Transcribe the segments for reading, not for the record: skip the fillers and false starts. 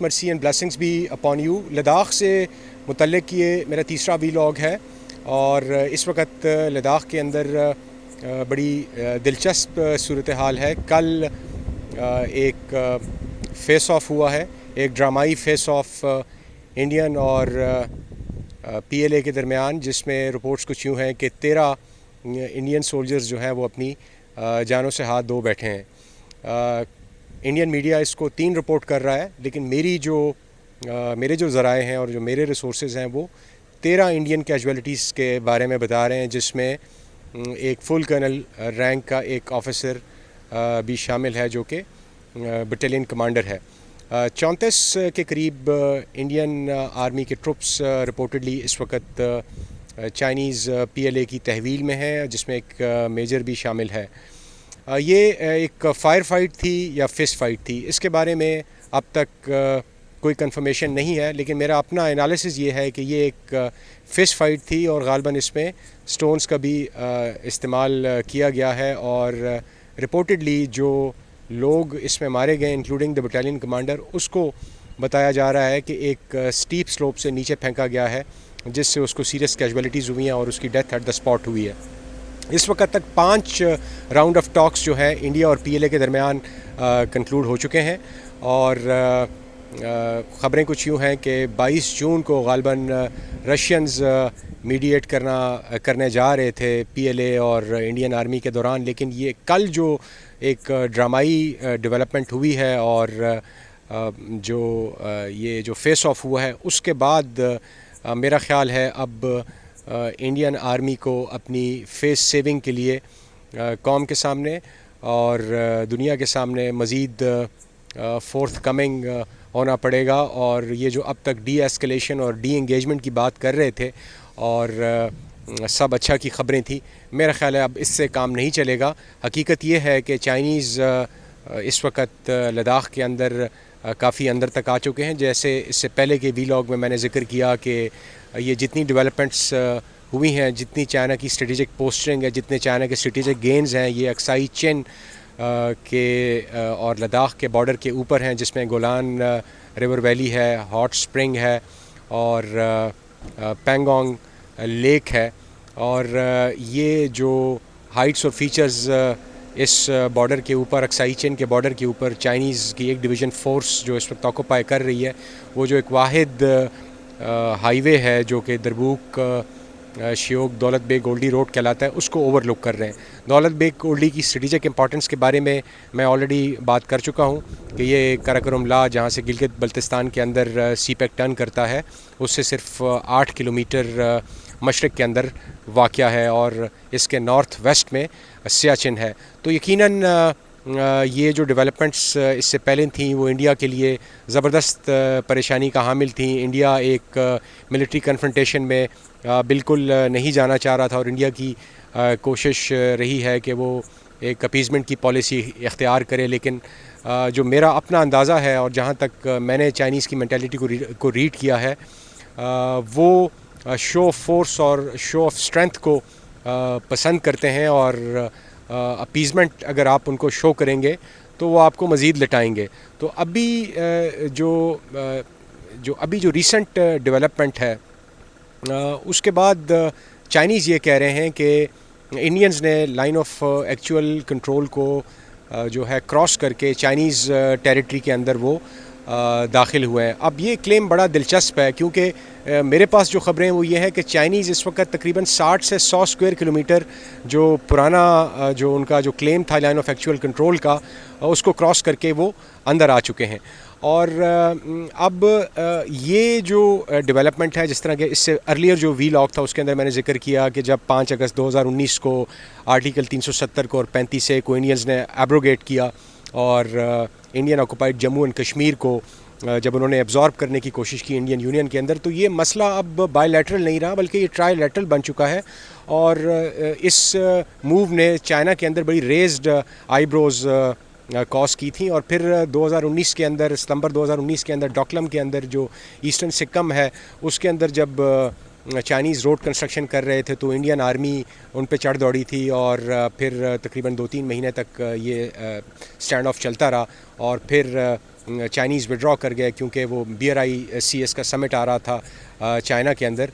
Mercy and blessings بھی upon you. Ladakh سے متعلق یہ میرا تیسرا ویلاگ ہے اور اس وقت لداخ کے اندر بڑی دلچسپ صورتحال ہے. کل ایک فیس آف ہوا ہے، ایک ڈرامائی فیس آف انڈین اور پی ایل اے کے درمیان، جس میں رپورٹس کچھ یوں ہیں کہ 13 انڈین سولجرز جو ہیں وہ اپنی جانوں سے ہاتھ دھو بیٹھے ہیں. انڈین میڈیا اس کو 3 رپورٹ کر رہا ہے، لیکن میرے جو ذرائع ہیں اور جو میرے ریسورسز ہیں وہ 13 انڈین کیجویلٹیز کے بارے میں بتا رہے ہیں، جس میں ایک فل کرنل رینک کا ایک آفیسر بھی شامل ہے جو کہ بٹالین کمانڈر ہے. 34 کے قریب انڈین آرمی کے ٹروپس رپورٹڈلی اس وقت چائنیز پی ایل اے کی تحویل میں ہیں، جس میں ایک میجر بھی شامل ہے. یہ ایک فائر فائٹ تھی یا فسٹ فائٹ تھی، اس کے بارے میں اب تک کوئی کنفرمیشن نہیں ہے، لیکن میرا اپنا انالیسز یہ ہے کہ یہ ایک فسٹ فائٹ تھی اور غالباً اس میں سٹونز کا بھی استعمال کیا گیا ہے. اور رپورٹڈلی جو لوگ اس میں مارے گئے انکلوڈنگ دا بٹالین کمانڈر، اس کو بتایا جا رہا ہے کہ ایک سٹیپ سلوپ سے نیچے پھینکا گیا ہے، جس سے اس کو سیریس کیجویلٹیز ہوئی ہیں اور اس کی ڈیتھ ایٹ دا اسپاٹ ہوئی ہے. اس وقت تک 5 راؤنڈ آف ٹاکس جو ہیں انڈیا اور پی ایل اے کے درمیان کنکلوڈ ہو چکے ہیں، اور خبریں کچھ یوں ہیں کہ 22 جون کو غالباً رشینز میڈیٹ کرنے جا رہے تھے پی ایل اے اور انڈین آرمی کے دوران. لیکن یہ کل جو ایک ڈرامائی ڈیولپمنٹ ہوئی ہے اور یہ جو فیس آف ہوا ہے، اس کے بعد میرا خیال ہے اب انڈین آرمی کو اپنی فیس سیونگ کے لیے قوم کے سامنے اور دنیا کے سامنے مزید فورتھ کمنگ ہونا پڑے گا. اور یہ جو اب تک ڈی ایسکلیشن اور ڈی انگیجمنٹ کی بات کر رہے تھے اور سب اچھا کی خبریں تھیں، میرا خیال ہے اب اس سے کام نہیں چلے گا. حقیقت یہ ہے کہ چائنیز اس وقت لداخ کے اندر کافی اندر تک آ چکے ہیں. جیسے اس سے پہلے کے ویلاگ میں نے ذکر کیا کہ یہ جتنی ڈیولپمنٹس ہوئی ہیں، جتنی چائنا کی اسٹریٹجک پوسچرنگ ہے، جتنے چائنا کے اسٹریٹجک گینز ہیں، یہ اکسائی چین کے اور لداخ کے بارڈر کے اوپر ہیں، جس میں گولان ریور ویلی ہے، ہاٹ سپرنگ ہے اور پینگونگ لیک ہے. اور یہ جو ہائٹس اور فیچرز اس بارڈر کے اوپر، اکسائی چین کے بارڈر کے اوپر چائنیز کی ایک ڈویژن فورس جو اس وقت آکوپائی کر رہی ہے، وہ جو ایک واحد ہائی وے ہے جو کہ دربوک شیوک دولت بیگ اولڈی روڈ کہلاتا ہے، اس کو اوور لک کر رہے ہیں. دولت بیگ اولڈی کی اسٹریٹجک امپورٹنس کے بارے میں آلریڈی بات کر چکا ہوں کہ یہ کراکرم لا، جہاں سے گلگت بلتستان کے اندر سی پیک ٹرن کرتا ہے، اس سے صرف 8 کلومیٹر مشرق کے اندر واقع ہے اور اس کے نارتھ ویسٹ میں سیاچن ہے. تو یقیناً یہ جو ڈیولپمنٹس اس سے پہلے تھیں وہ انڈیا کے لیے زبردست پریشانی کا حامل تھیں. انڈیا ایک ملٹری کنفرنٹیشن میں بالکل نہیں جانا چاہ رہا تھا، اور انڈیا کی کوشش رہی ہے کہ وہ ایک اپیزمنٹ کی پالیسی اختیار کرے. لیکن جو میرا اپنا اندازہ ہے اور جہاں تک میں نے چائنیز کی مینٹیلٹی کو ریڈ کیا ہے، وہ شو آف فورس اور شو آف اسٹرینتھ کو پسند کرتے ہیں، اور اپیزمنٹ اگر آپ ان کو شو کریں گے تو وہ آپ کو مزید لٹائیں گے. تو ابھی جو ریسنٹ ڈیولپمنٹ ہے، اس کے بعد چائنیز یہ کہہ رہے ہیں کہ انڈینز نے لائن آف ایکچوئل کنٹرول کو جو ہے کراس کر کے چائنیز ٹیریٹری کے اندر وہ داخل ہوئے ہیں. اب یہ کلیم بڑا دلچسپ ہے، کیونکہ میرے پاس جو خبریں وہ یہ ہے کہ چائنیز اس وقت تقریباً 60 سے 100 اسکوائر کلومیٹر جو پرانا جو ان کا جو کلیم تھا لائن آف ایکچوئل کنٹرول کا، اس کو کراس کر کے وہ اندر آ چکے ہیں. اور اب یہ جو ڈیولپمنٹ ہے، جس طرح کہ اس سے ارلیئر جو وی لاگ تھا اس کے اندر میں نے ذکر کیا کہ جب 5 اگست 2019 کو آرٹیکل 370 کو اور 35A کو انڈینز نے ایبروگیٹ کیا، اور Indian occupied Jammu and Kashmir کو جب انہوں نے ایبزارب کرنے کی کوشش کی انڈین یونین کے اندر، تو یہ مسئلہ اب بائی لیٹرل نہیں رہا بلکہ یہ ٹرائی لیٹرل بن چکا ہے. اور اس موو نے چائنا کے اندر بڑی ریزڈ آئی بروز کاز کی تھیں. اور پھر 2019 کے اندر، ستمبر 2019 کے اندر ڈوکلم کے اندر جو ایسٹرن سکم ہے، اس کے اندر جب چائنیز روڈ کنسٹرکشن کر رہے تھے تو انڈین آرمی ان پہ چڑھ دوڑی تھی، اور پھر تقریباً 2-3 مہینے تک یہ اسٹینڈ آف چلتا رہا. اور پھر چائنیز وڈرا کر گئے کیونکہ وہ BRICS کا سمٹ آ رہا تھا چائنا کے اندر.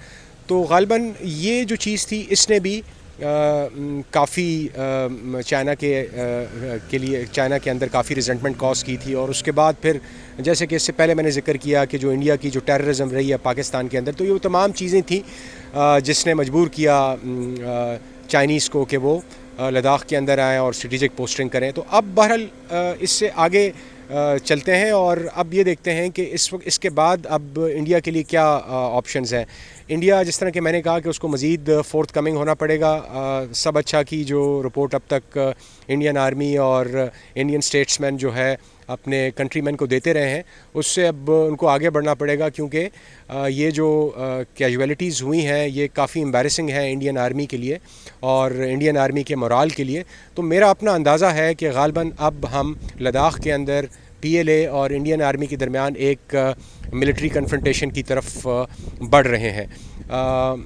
تو غالباً یہ جو چیز تھی اس نے بھی کافی چائنا کے لیے چائنا کے اندر کافی ریزنٹمنٹ کاز کی تھی. اور اس کے بعد پھر جیسے کہ اس سے پہلے میں نے ذکر کیا کہ جو انڈیا کی جو ٹیررزم رہی ہے پاکستان کے اندر, تو یہ تمام چیزیں تھیں جس نے مجبور کیا چائنیز کو کہ وہ لداخ کے اندر آئیں اور اسٹریٹجک پوسٹنگ کریں. تو اب بہرحال اس سے آگے چلتے ہیں اور اب یہ دیکھتے ہیں کہ اس کے بعد اب انڈیا کے لیے کیا آپشنز ہیں. انڈیا جس طرح کہ میں نے کہا کہ اس کو مزید فورتھ کمنگ ہونا پڑے گا. سب اچھا کی جو رپورٹ اب تک انڈین آرمی اور انڈین اسٹیٹس مین جو ہے اپنے کنٹری مین کو دیتے رہے ہیں, اس سے اب ان کو آگے بڑھنا پڑے گا کیونکہ یہ جو کیجویلٹیز ہوئی ہیں یہ کافی امبیرسنگ ہے انڈین آرمی کے لیے اور انڈین آرمی کے مورال کے لیے. تو میرا اپنا اندازہ ہے کہ غالباً اب ہم لداخ کے اندر PLA اور انڈین آرمی کے درمیان ایک ملٹری کنفرنٹیشن کی طرف بڑھ رہے ہیں.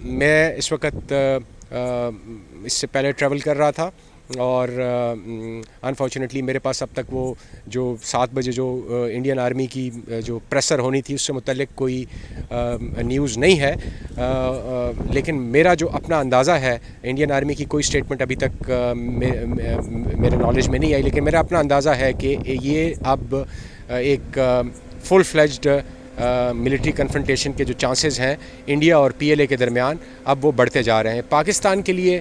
میں اس وقت اس سے پہلے ٹریول کر رہا تھا اور انفارچونیٹلی میرے پاس اب تک وہ جو 7 بجے جو انڈین آرمی کی جو پریسر ہونی تھی اس سے متعلق کوئی نیوز نہیں ہے, لیکن میرا جو اپنا اندازہ ہے انڈین آرمی کی کوئی اسٹیٹمنٹ ابھی تک میرے نالج میں نہیں آئی, لیکن میرا اپنا اندازہ ہے کہ یہ اب ایک فل فلیجڈ ملٹری کنفرنٹیشن کے جو چانسز ہیں انڈیا اور PLA کے درمیان اب وہ بڑھتے جا رہے ہیں. پاکستان کے لیے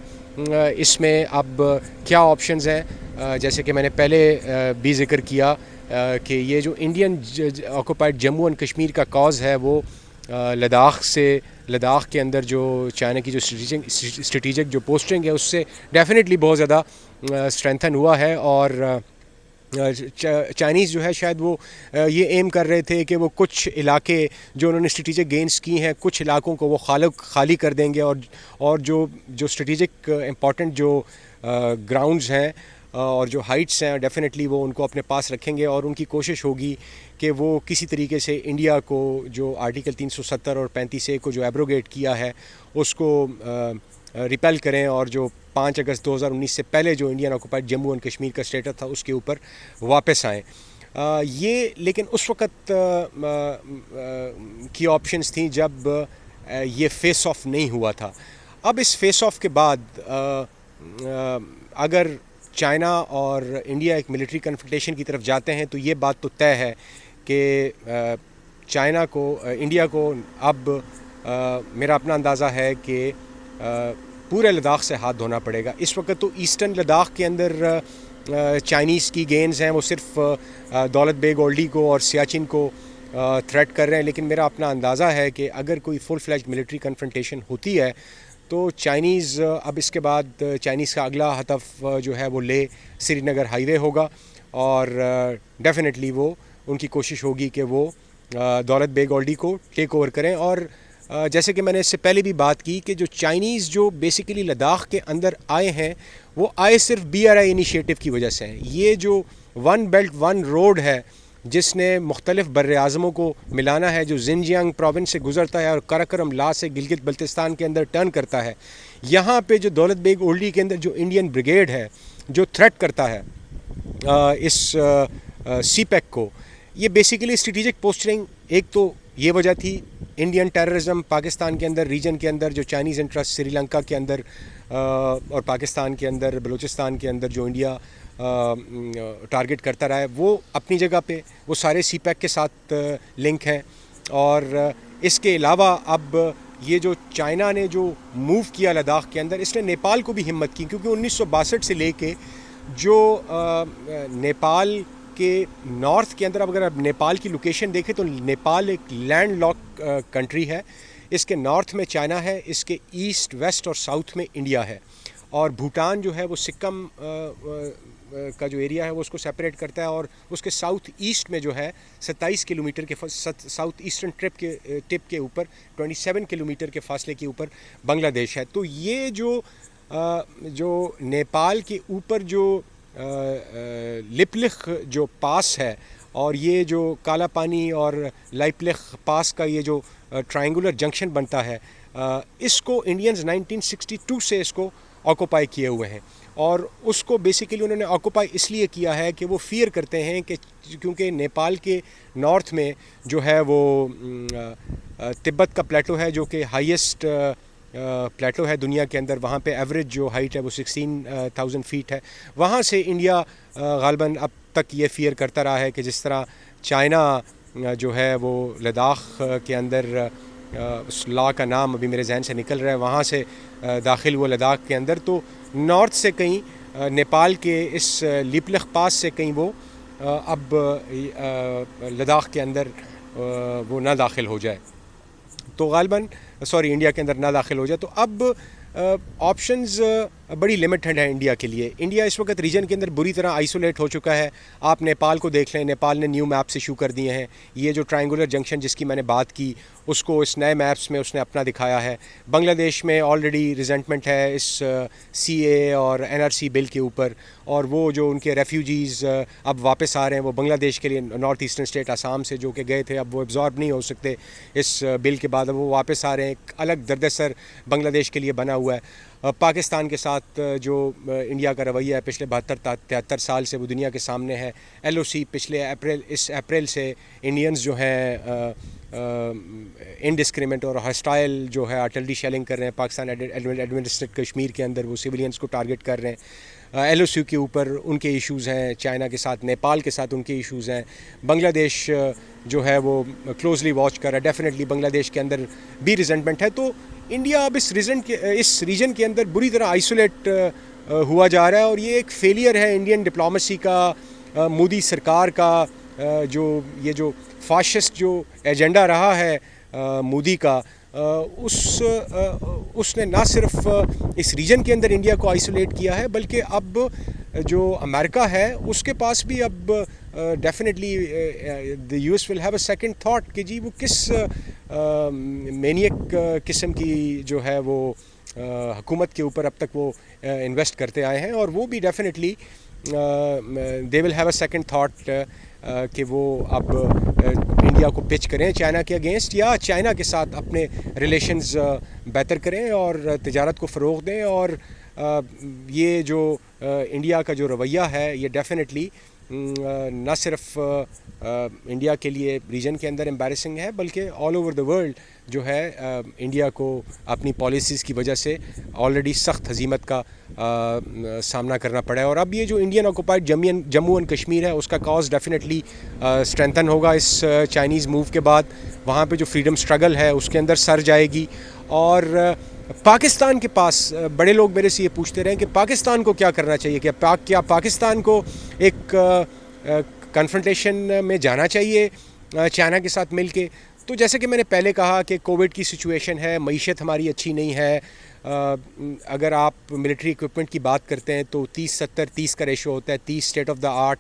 اس میں اب کیا آپشنز ہیں, جیسے کہ میں نے پہلے بھی ذکر کیا کہ یہ جو Indian occupied Jammu and Kashmir کا کاز ہے وہ لداخ کے اندر جو چائنا کی جو اسٹریٹجک جو پوسٹنگ ہے اس سے ڈیفینیٹلی بہت زیادہ اسٹرینتھن ہوا ہے. اور چائنیز جو ہے شاید وہ یہ ایم کر رہے تھے کہ وہ کچھ علاقے جو انہوں نے اسٹریٹجک گینز کی ہیں کچھ علاقوں کو وہ خالی کر دیں گے اور جو اسٹریٹجک امپورٹنٹ جو گراؤنڈز ہیں اور جو ہائٹس ہیں ڈیفینیٹلی وہ ان کو اپنے پاس رکھیں گے اور ان کی کوشش ہوگی کہ وہ کسی طریقے سے انڈیا کو جو آرٹیکل 370 اور 35A کو جو ایبروگیٹ کیا ہے اس کو ریپیل کریں اور جو 5 اگست 2019 سے پہلے جو Indian occupied Jammu and Kashmir کا اسٹیٹس تھا اس کے اوپر واپس آئیں. یہ لیکن اس وقت کی آپشنز تھیں جب یہ فیس آف نہیں ہوا تھا. اب اس فیس آف کے بعد اگر چائنا اور انڈیا ایک ملٹری کنفرنٹیشن کی طرف جاتے ہیں تو یہ بات تو طے ہے کہ انڈیا کو اب میرا اپنا اندازہ ہے کہ پورے لداخ سے ہاتھ دھونا پڑے گا. اس وقت تو ایسٹرن لداخ کے اندر چائنیز کی گینز ہیں وہ صرف دولت بیگ اولڈی کو اور سیاچن کو تھریٹ کر رہے ہیں, لیکن میرا اپنا اندازہ ہے کہ اگر کوئی فل فلیجڈ ملٹری کنفرنٹیشن ہوتی ہے تو چائنیز اب اس کے بعد چائنیز کا اگلا ہدف جو ہے وہ لے سری نگر ہائی وے ہوگا اور ڈیفینیٹلی وہ ان کی کوشش ہوگی کہ وہ دولت بیگ اولڈی کو ٹیک اوور کریں. اور جیسے کہ میں نے اس سے پہلے بھی بات کی کہ جو چائنیز جو بیسیکلی لداخ کے اندر آئے ہیں وہ آئے صرف BRI انیشیٹو کی وجہ سے ہیں. یہ جو ون بیلٹ ون روڈ ہے جس نے مختلف بر اعظموں کو ملانا ہے, جو زنجیانگ پروونس سے گزرتا ہے اور کراکرم لا سے گلگت بلتستان کے اندر ٹرن کرتا ہے, یہاں پہ جو دولت بیگ اولڈی کے اندر جو انڈین بریگیڈ ہے جو تھریٹ کرتا ہے اس CPEC کو, یہ بیسیکلی اسٹریٹجک پوسٹنگ ایک تو یہ وجہ تھی انڈین ٹیررزم پاکستان کے اندر ریجن کے اندر جو چائنیز انٹرسٹ سری لنکا کے اندر اور پاکستان کے اندر بلوچستان کے اندر جو انڈیا ٹارگٹ کرتا رہا ہے وہ اپنی جگہ پہ وہ سارے CPEC کے ساتھ لنک ہیں. اور اس کے علاوہ اب یہ جو چائنا نے جو موو کیا لداخ کے اندر اس نے نیپال کو بھی ہمت کی, کیونکہ 1962 سے لے کے جو نیپال کے نارتھ کے اندر اگر آپ نیپال کی لوکیشن دیکھیں تو نیپال ایک لینڈ لاک کنٹری ہے. اس کے نارتھ میں چائنا ہے, اس کے ایسٹ ویسٹ اور ساؤتھ میں انڈیا ہے, اور بھوٹان جو ہے وہ سکم کا جو ایریا ہے وہ اس کو سیپریٹ کرتا ہے, اور اس کے ساؤتھ ایسٹ میں جو ہے 27 کلومیٹر کے ساؤتھ ایسٹرن ٹپ کے اوپر 27 کلومیٹر کے فاصلے کے اوپر بنگلہ دیش ہے. تو یہ جو نیپال کے اوپر جو لپلخ جو پاس ہے اور یہ جو کالا پانی اور لائپلخ پاس کا یہ جو ٹرائنگولر جنکشن بنتا ہے, اس کو انڈینز 1962 سے اس کو آکوپائی کیے ہوئے ہیں. اور اس کو بیسیکلی انہوں نے آکوپائی اس لیے کیا ہے کہ وہ فیئر کرتے ہیں کہ کیونکہ نیپال کے نارتھ میں جو ہے وہ تبت کا پلیٹو ہے جو کہ ہائیسٹ پلیٹو ہے دنیا کے اندر. وہاں پہ ایوریج جو ہائٹ ہے وہ 16,000 فیٹ ہے. وہاں سے انڈیا غالباً اب تک یہ فیئر کرتا رہا ہے کہ جس طرح چائنا جو ہے وہ لداخ کے اندر اس لا کا نام ابھی میرے ذہن سے نکل رہا ہے, وہاں سے داخل ہوا لداخ کے اندر, تو نارتھ سے کہیں نیپال کے اس لیپلخ پاس سے کہیں وہ اب لداخ کے اندر وہ نہ داخل ہو جائے, تو غالباً انڈیا کے اندر نہ داخل ہو جائے. تو اب آپشنز بڑی لمیٹڈ ہیں انڈیا کے لیے. انڈیا اس وقت ریجن کے اندر بری طرح آئسولیٹ ہو چکا ہے. آپ نیپال کو دیکھ لیں, نیپال نے نیو میپس ایشو کر دیے ہیں. یہ جو ٹرائنگولر جنکشن جس کی میں نے بات کی اس کو اس نئے میپس میں اس نے اپنا دکھایا ہے. بنگلہ دیش میں آلریڈی ریزنٹمنٹ ہے اس سی اے اور این آر سی بل کے اوپر, اور وہ جو ان کے ریفیوجیز اب واپس آ رہے ہیں وہ بنگلہ دیش کے لیے نارتھ ایسٹرن اسٹیٹ آسام سے جو کہ گئے تھے, اب وہ ایبزارب نہیں ہو سکتے اس بل کے بعد, اب وہ واپس آ رہے ہیں. ایک الگ دردسر بنگلہ دیش کے لیے بنا ہوا ہے. پاکستان کے ساتھ جو انڈیا کا رویہ ہے پچھلے 72-73 سال سے وہ دنیا کے سامنے ہے. ایل او سی پچھلے اپریل سے انڈینز جو ہیں انڈسکریمنٹ اور ہاسٹائل جو ہے آرٹلری شیلنگ کر رہے ہیں پاکستان ایڈمنسٹریٹ کشمیر کے اندر, وہ سویلینز کو ٹارگٹ کر رہے ہیں. ایل او سی کے اوپر ان کے ایشوز ہیں, چائنا کے ساتھ نیپال کے ساتھ ان کے ایشوز ہیں. بنگلہ دیش جو ہے وہ کلوزلی واچ کر رہا ہے. ڈیفینیٹلی بنگلہ دیش کے اندر بھی ریزنٹمنٹ ہے. تو انڈیا اب اس ریجن کے اندر بری طرح آئسولیٹ ہوا جا رہا ہے, اور یہ ایک فیلئر ہے انڈین ڈپلومیسی کا, مودی سرکار کا. جو فاشسٹ جو ایجنڈا رہا ہے مودی کا, اس نے نہ صرف اس ریجن کے اندر انڈیا کو آئسولیٹ کیا ہے بلکہ اب جو امریکہ ہے اس کے پاس بھی اب definitely the U S will have a second thought کہ جی وہ کس مینیک قسم کی جو ہے وہ حکومت کے اوپر اب تک وہ انویسٹ کرتے آئے ہیں, اور وہ بھی definitely they will have a second thought کہ وہ اب انڈیا کو پچ کریں چائنا کے اگینسٹ, یا چائنا کے ساتھ اپنے ریلیشنز بہتر کریں اور تجارت کو فروغ دیں. اور یہ جو انڈیا کا جو رویہ ہے یہ ڈیفینیٹلی نہ صرف انڈیا کے لیے ریجن کے اندر امبیرسنگ ہے بلکہ آل اوور دا ورلڈ جو ہے انڈیا کو اپنی پالیسیز کی وجہ سے آلریڈی سخت ہزیمت کا سامنا کرنا پڑا ہے. اور اب یہ جو Indian occupied Jammu and Kashmir ہے اس کا کاز ڈیفینیٹلی اسٹرینتھن ہوگا اس چائنیز موو کے بعد. وہاں پہ جو فریڈم اسٹرگل ہے اس کے اندر سر جائے گی. اور پاکستان کے پاس بڑے لوگ میرے سے یہ پوچھتے رہے کہ پاکستان کو کیا کرنا چاہیے, کیا پاکستان کو ایک کنفرنٹیشن میں جانا چاہیے چائنا کے ساتھ مل کے. تو جیسے کہ میں نے پہلے کہا کہ کووڈ کی سچویشن ہے, معیشت ہماری اچھی نہیں ہے. اگر آپ ملٹری اکوپمنٹ کی بات کرتے ہیں تو 30-70-30 کا ریشو ہوتا ہے, 30 اسٹیٹ آف دا آرٹ,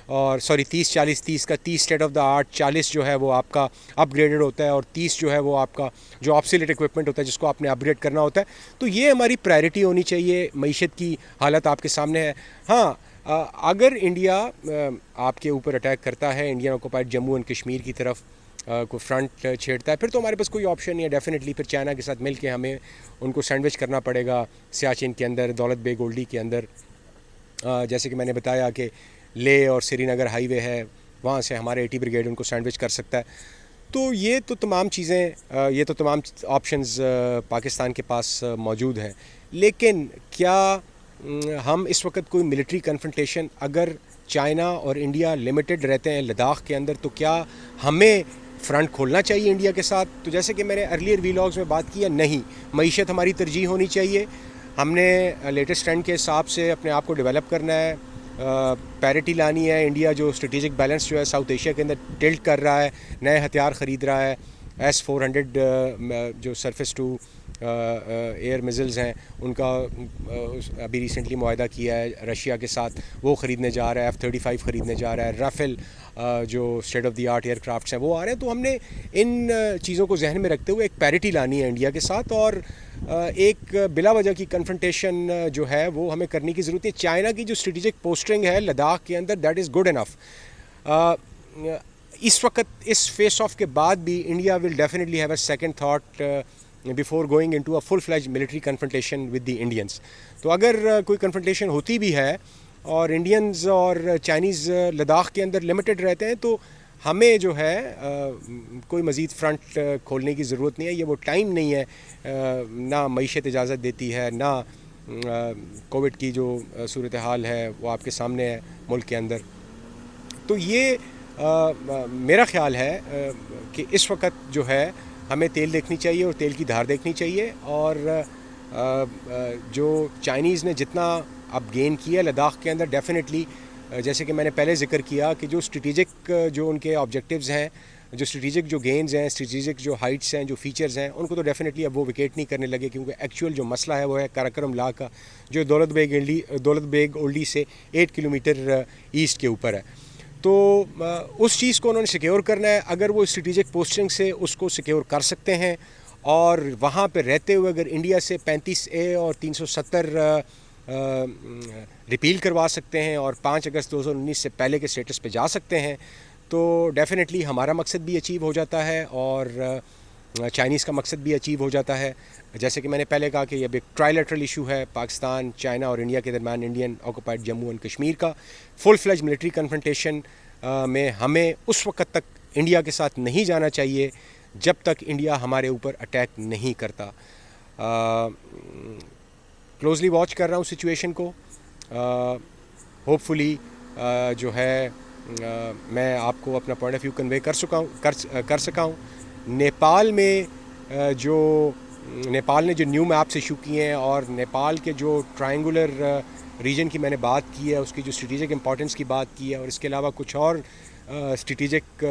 اور 30-40-30 کا 30 اسٹیٹ آف دا آرٹ, 40 جو ہے وہ آپ کا اپ گریڈڈ ہوتا ہے, اور 30 جو ہے وہ آپ کا جو آبسلیٹ اکوپمنٹ ہوتا ہے جس کو آپ نے اپ گریڈ کرنا ہوتا ہے. تو یہ ہماری پرائرٹی ہونی چاہیے. معیشت کی حالت آپ کے سامنے ہے. ہاں اگر انڈیا آپ کے اوپر اٹیک کرتا ہے, Indian occupied Jammu and Kashmir کی طرف کو فرنٹ چھیڑتا ہے, پھر تو ہمارے پاس کوئی آپشن نہیں ہے. ڈیفینیٹلی پھر چائنا کے ساتھ مل کے ہمیں ان کو سینڈوچ کرنا پڑے گا سیاچن کے اندر, دولت بیگ اولڈی کے اندر. جیسے کہ میں نے بتایا کہ لے اور سری نگر ہائی وے ہے, وہاں سے ہمارے 80 بریگیڈ ان کو سینڈوچ کر سکتا ہے. تو یہ تو تمام چیزیں, یہ تو تمام آپشنز پاکستان کے پاس موجود ہیں. لیکن کیا ہم اس وقت کوئی ملٹری کنفرنٹیشن, اگر چائنا اور انڈیا لمیٹڈ رہتے ہیں لداخ کے اندر, تو کیا ہمیں فرنٹ کھولنا چاہیے انڈیا کے ساتھ؟ تو جیسے کہ میں نے ارلیئر ویلاگز میں بات کیا, نہیں, معیشت ہماری ترجیح ہونی چاہیے. ہم نے لیٹسٹ ٹرینڈ کے حساب سے اپنے آپ کو ڈیولپ کرنا ہے, پیرٹی لانی ہے. انڈیا جو اسٹریٹجک بیلنس جو ہے ساؤتھ ایشیا کے اندر ٹلٹ کر رہا ہے, نئے ہتھیار خرید رہا ہے. S-400 جو سرفیس ٹو ایئر میزلز ہیں ان کا ابھی ریسنٹلی معاہدہ کیا ہے رشیا کے ساتھ, وہ خریدنے جا رہا ہے. F-35 خریدنے جا رہا ہے. رافیل جو state of the art aircrafts ہیں وہ آ رہے ہیں. تو ہم نے ان چیزوں کو ذہن میں رکھتے ہوئے ایک پیرٹی لانی ہے انڈیا کے ساتھ, اور ایک بلا وجہ کی کنفرنٹیشن جو ہے وہ ہمیں کرنے کی ضرورت ہے. چائنا کی جو اسٹریٹجک پوسٹنگ ہے لداخ کے اندر, دیٹ از گڈ انف. اس وقت اس فیس آف کے بعد بھی India will definitely have a second thought before going into a full-fledged military confrontation with the Indians. تو اگر کوئی کنفرنٹیشن ہوتی بھی ہے اور انڈینز اور چائنیز لداخ کے اندر لمیٹڈ رہتے ہیں تو ہمیں جو ہے کوئی مزید فرنٹ کھولنے کی ضرورت نہیں ہے. یہ وہ ٹائم نہیں ہے, نہ معیشت اجازت دیتی ہے, نہ کووڈ کی جو صورتحال ہے وہ آپ کے سامنے ہے ملک کے اندر. تو یہ میرا خیال ہے کہ اس وقت جو ہے ہمیں تیل دیکھنی چاہیے اور تیل کی دھار دیکھنی چاہیے. اور جو چائنیز نے جتنا اب گین کیا لداخ کے اندر, ڈیفینیٹلی جیسے کہ میں نے پہلے ذکر کیا کہ جو اسٹریٹجک جو ان کے آبجیکٹیوز ہیں, جو اسٹریٹجک جو گینز ہیں, اسٹریٹجک جو ہائٹس ہیں, جو فیچرز ہیں, ان کو تو ڈیفینیٹلی اب وہ وکیٹ نہیں کرنے لگے, کیونکہ ایکچوئل جو مسئلہ ہے وہ ہے کراکرم لا کا, جو دولت بیگ اولڈی سے 8 کلومیٹر ایسٹ کے اوپر ہے. تو اس چیز کو انہوں نے سیکیور کرنا ہے. اگر وہ اسٹریٹجک پوسٹنگ سے اس کو سیکیور کر سکتے ہیں اور وہاں پہ رہتے ہوئے اگر انڈیا سے 35A اور 370 ریپیل کروا سکتے ہیں اور 5 اگست 2019 سے پہلے کے اسٹیٹس پہ جا سکتے ہیں تو ڈیفینیٹلی ہمارا مقصد بھی اچیو ہو جاتا ہے اور چائنیز کا مقصد بھی اچیو ہو جاتا ہے. جیسے کہ میں نے پہلے کہا کہ یہ ایک ٹرائلیٹرل ایشو ہے پاکستان, چائنا اور انڈیا کے درمیان, Indian occupied Jammu and Kashmir کا. فل فلیج ملٹری کنفرنٹیشن میں ہمیں اس وقت تک انڈیا کے ساتھ نہیں جانا چاہیے جب تک انڈیا ہمارے اوپر اٹیک نہیں کرتا. کلوزلی واچ کر رہا ہوں سچویشن کو. ہوپ فلی جو ہے میں آپ کو اپنا پوائنٹ آف ویو کنوے کر سکا ہوں. نیپال نے جو نیو میپس ایشو کیے ہیں اور نیپال کے جو ٹرائنگولر ریجن کی میں نے بات کی ہے, اس کی جو اسٹریٹجک امپورٹنس کی بات کی ہے, اور اس کے علاوہ کچھ اور اسٹریٹجک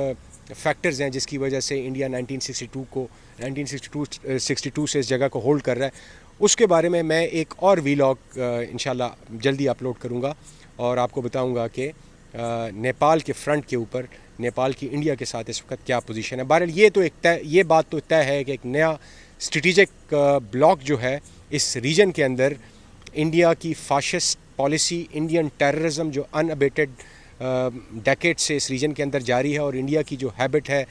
فیکٹرز ہیں جس کی وجہ سے انڈیا 1962 سے اس جگہ کو ہولڈ کر رہا ہے, اس کے بارے میں ایک اور ویلاگ انشاءاللہ جلدی اپلوڈ کروں گا اور آپ کو بتاؤں گا کہ نیپال کے فرنٹ کے اوپر نیپال کی انڈیا کے ساتھ اس وقت کیا پوزیشن ہے. بہرحال یہ بات تو طے ہے کہ ایک نیا اسٹریٹجک بلاک جو ہے اس ریجن کے اندر, انڈیا کی فاشسٹ پالیسی, انڈین ٹیررزم جو ان ابیٹڈ ڈیکیڈ سے اس ریجن کے اندر جاری ہے, اور انڈیا کی جو ہیبٹ ہے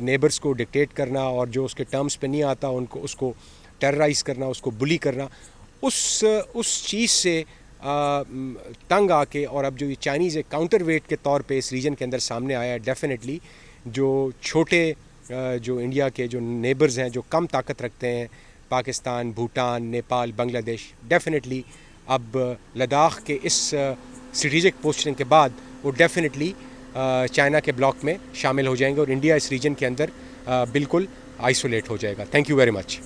نیبرز کو ڈکٹیٹ کرنا اور جو اس کے ٹرمز پہ نہیں آتا اس کو ٹیررائز کرنا, اس کو بلی کرنا, اس چیز سے تنگ آ کے اور اب جو یہ چائنیز ایک کاؤنٹر ویٹ کے طور پہ اس ریجن کے اندر سامنے آیا ہے, ڈیفینیٹلی جو چھوٹے جو انڈیا کے جو نیبرز ہیں جو کم طاقت رکھتے ہیں, پاکستان, بھوٹان, نیپال, بنگلہ دیش, ڈیفینیٹلی اب لداخ کے اس اسٹریٹجک پوسٹنگ کے بعد وہ ڈیفینیٹلی چائنا کے بلاک میں شامل ہو جائیں گے اور انڈیا اس ریجن کے اندر بالکل آئسولیٹ ہو جائے گا. Thank you very much.